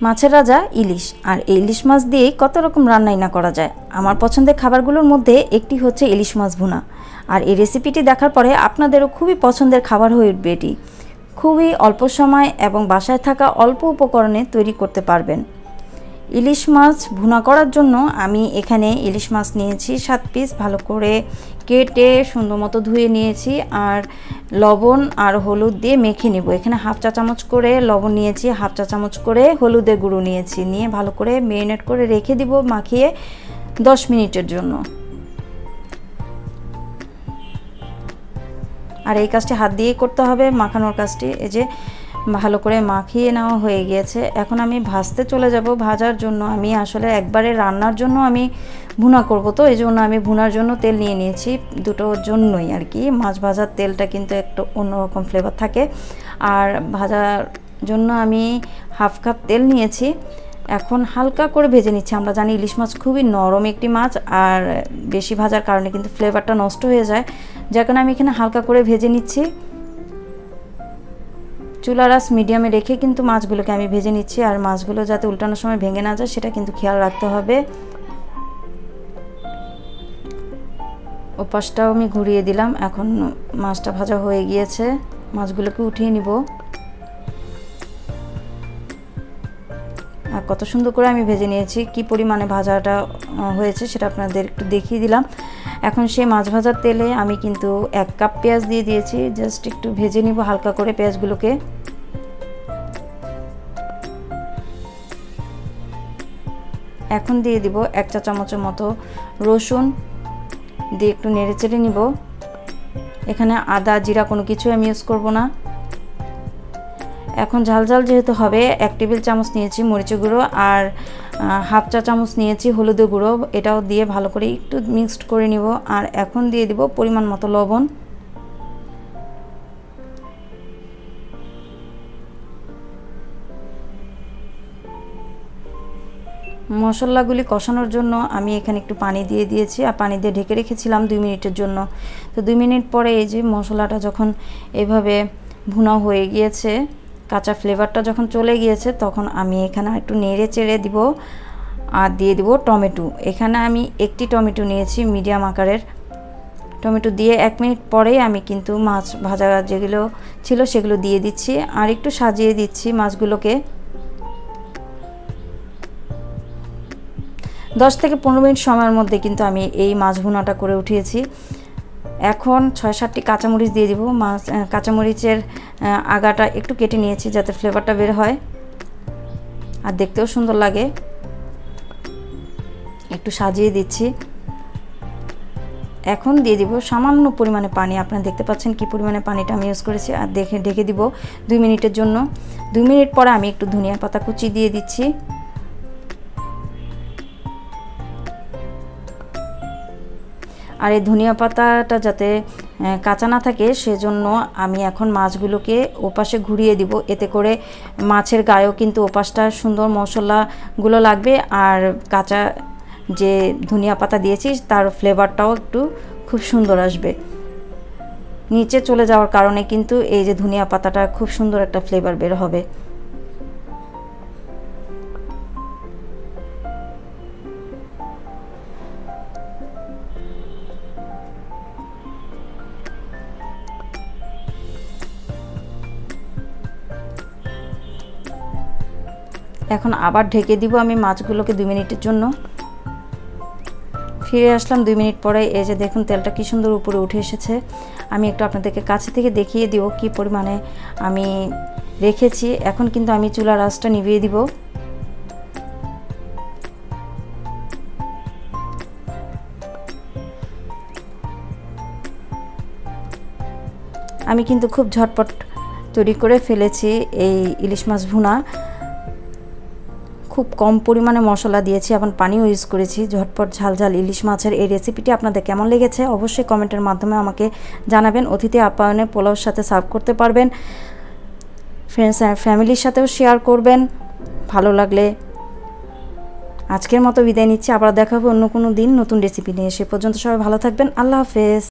মাছের রাজা ইলিশ, আর এই ইলিশ মাছ দিয়ে কত রকম রান্নাই না করা যায়। আমার পছন্দের খাবারগুলোর মধ্যে একটি হচ্ছে ইলিশ মাছ ভুনা, আর এই রেসিপিটি দেখার পরে আপনাদেরও খুবই পছন্দের খাবার হয়ে উঠবে। এটি খুবই অল্প সময় এবং বাসায় থাকা অল্প উপকরণে তৈরি করতে পারবেন। ইলিশ মাছ ভুনা করার জন্য আমি এখানে ইলিশ মাছ নিয়েছি 7 পিস, ভালো করে কেটে সুন্দর মতো ধুয়ে নিয়েছি, আর লবণ আর হলুদ দিয়ে মেখে নেব। এখানে হাফ চা চামচ করে লবণ নিয়েছি, হাফ চা চামচ করে হলুদের গুঁড়ো নিয়েছি, নিয়ে ভালো করে ম্যারিনেট করে রেখে দিব মাখিয়ে 10 মিনিটের জন্য। আর এই কাজটি হাত দিয়েই করতে হবে, মাখানোর কাজটি। এই যে ভালো করে মাখিয়ে নেওয়া হয়ে গিয়েছে। এখন আমি ভাজতে চলে যাব। ভাজার জন্য আমি আসলে একবারে রান্নার জন্য আমি ভুনা করব, তো এই জন্য আমি ভুনার জন্য তেল নিয়ে নিয়েছি, দুটোর জন্যই আর কি। মাছ ভাজার তেলটা কিন্তু একটু অন্যরকম ফ্লেভার থাকে, আর ভাজার জন্য আমি হাফ কাপ তেল নিয়েছি। এখন হালকা করে ভেজে নিচ্ছি। আমরা জানি ইলিশ মাছ খুবই নরম একটি মাছ, আর বেশি ভাজার কারণে কিন্তু ফ্লেভারটা নষ্ট হয়ে যায়, যার কারণে আমি এখানে হালকা করে ভেজে নিচ্ছি। চুলার আঁচ মিডিয়ামে রেখে কিন্তু মাছগুলোকে আমি ভেজে নিচ্ছি, আর মাছগুলো যাতে উল্টানোর সময় ভেঙে না যায় সেটা কিন্তু খেয়াল রাখতে হবে। ওপাশটাও আমি ঘুরিয়ে দিলাম। এখন মাছটা ভাজা হয়ে গিয়েছে, মাছগুলোকে উঠিয়ে নিব। আর কত সুন্দর করে আমি ভেজে নিয়েছি, কি পরিমাণে ভাজাটা হয়েছে সেটা আপনাদের একটু দেখিয়ে দিলাম। এখন সেই মাছ ভাজার তেলে আমি কিন্তু 1 কাপ পেঁয়াজ দিয়ে দিয়েছি, জাস্ট একটু ভেজে নিব হালকা করে পেঁয়াজগুলোকে। এখন দিয়ে দিব 1 চা চামচের মতো রসুন, দিয়ে একটু নেড়ে চেড়ে নিব। এখানে আদা জিরা কোনো কিছু আমি ইউজ করব না। এখন ঝাল ঝাল যেহেতু হবে, 1 টেবিল চামচ নিয়েছি মরিচের গুঁড়ো, আর হাফ চা চামচ নিয়েছি হলুদের গুঁড়ো। এটাও দিয়ে ভালো করে একটু মিক্সড করে নিব। আর এখন দিয়ে দিব পরিমাণ মতো লবণ। মশলাগুলি কষানোর জন্য আমি এখানে একটু পানি দিয়ে দিয়েছি, আর পানি দিয়ে ঢেকে রেখেছিলাম 2 মিনিটের জন্য। তো 2 মিনিট পরে এই যে মশলাটা যখন এভাবে ভুনা হয়ে গিয়েছে, কাঁচা ফ্লেভারটা যখন চলে গিয়েছে, তখন আমি এখানে একটু নেড়ে চেড়ে দিব, আর দিয়ে দিব টমেটো। এখানে আমি 1টি টমেটো নিয়েছি মিডিয়াম আকারের। টমেটো দিয়ে 1 মিনিট পরেই আমি কিন্তু মাছ ভাজা যেগুলো ছিল সেগুলো দিয়ে দিচ্ছি, আর একটু সাজিয়ে দিচ্ছি মাছগুলোকে। 10 থেকে 15 মিনিট সময়ের মধ্যে কিন্তু আমি এই মাছ ভুনাটা করে উঠিয়েছি। এখন 6-7টি কাঁচামরিচ দিয়ে দিব। কাঁচামরিচের আগাটা একটু কেটে নিয়েছি যাতে ফ্লেভারটা বের হয় আর দেখতেও সুন্দর লাগে। একটু সাজিয়ে দিচ্ছি। এখন দিয়ে দিব সামান্য পরিমাণে পানি। আপনারা দেখতে পাচ্ছেন কি পরিমাণে পানিটা আমি ইউজ করেছি। আর ঢেকে দিব 2 মিনিটের জন্য। 2 মিনিট পরে আমি একটু ধনিয়া পাতা কুচি দিয়ে দিচ্ছি। আর এই ধনিয়া পাতাটা যাতে কাঁচা না থাকে সেজন্য আমি এখন মাছগুলোকে ওপাশে ঘুরিয়ে দিব, এতে করে মাছের গায়েও কিন্তু ওপাশটা সুন্দর মশলাগুলো লাগবে, আর কাঁচা যে ধনিয়া পাতা দিয়েছি তার ফ্লেভারটাও একটু খুব সুন্দর আসবে। নিচে চলে যাওয়ার কারণে কিন্তু এই যে ধনিয়া পাতাটা খুব সুন্দর একটা ফ্লেভার বের হবে। এখন আবার ঢেকে দিব আমি মাছগুলোকে 2 মিনিটের জন্য। ফিরে আসলাম 2 মিনিট পরে। এই যে দেখুন তেলটা কি সুন্দর উপরে উঠে এসেছে। আমি একটু আপনাদেরকে কাছে থেকে দেখিয়ে দিব কি পরিমাণে আমি রেখেছি। এখন কিন্তু আমি চুলার আঁচটা নিভিয়ে দিব। আমি কিন্তু খুব ঝটপট তৈরি করে ফেলেছি এই ইলিশ মাছ ভুনা। খুব কম পরিমাণে মশলা দিয়েছি, এবং পানিও ইউজ করেছি। ঝটপট ঝাল ঝাল ইলিশ মাছের এই রেসিপিটি আপনাদের কেমন লেগেছে অবশ্যই কমেন্টের মাধ্যমে আমাকে জানাবেন। অতিথি আপ্যায়নে পোলাওর সাথে সার্ভ করতে পারবেন, ফ্রেন্ডস অ্যান্ড ফ্যামিলির সাথেও শেয়ার করবেন। ভালো লাগলে আজকের মতো বিদায় নিচ্ছি। আবার দেখা হবে অন্য কোনো দিন নতুন রেসিপি নিয়ে। সে পর্যন্ত সবাই ভালো থাকবেন। আল্লাহ হাফেজ।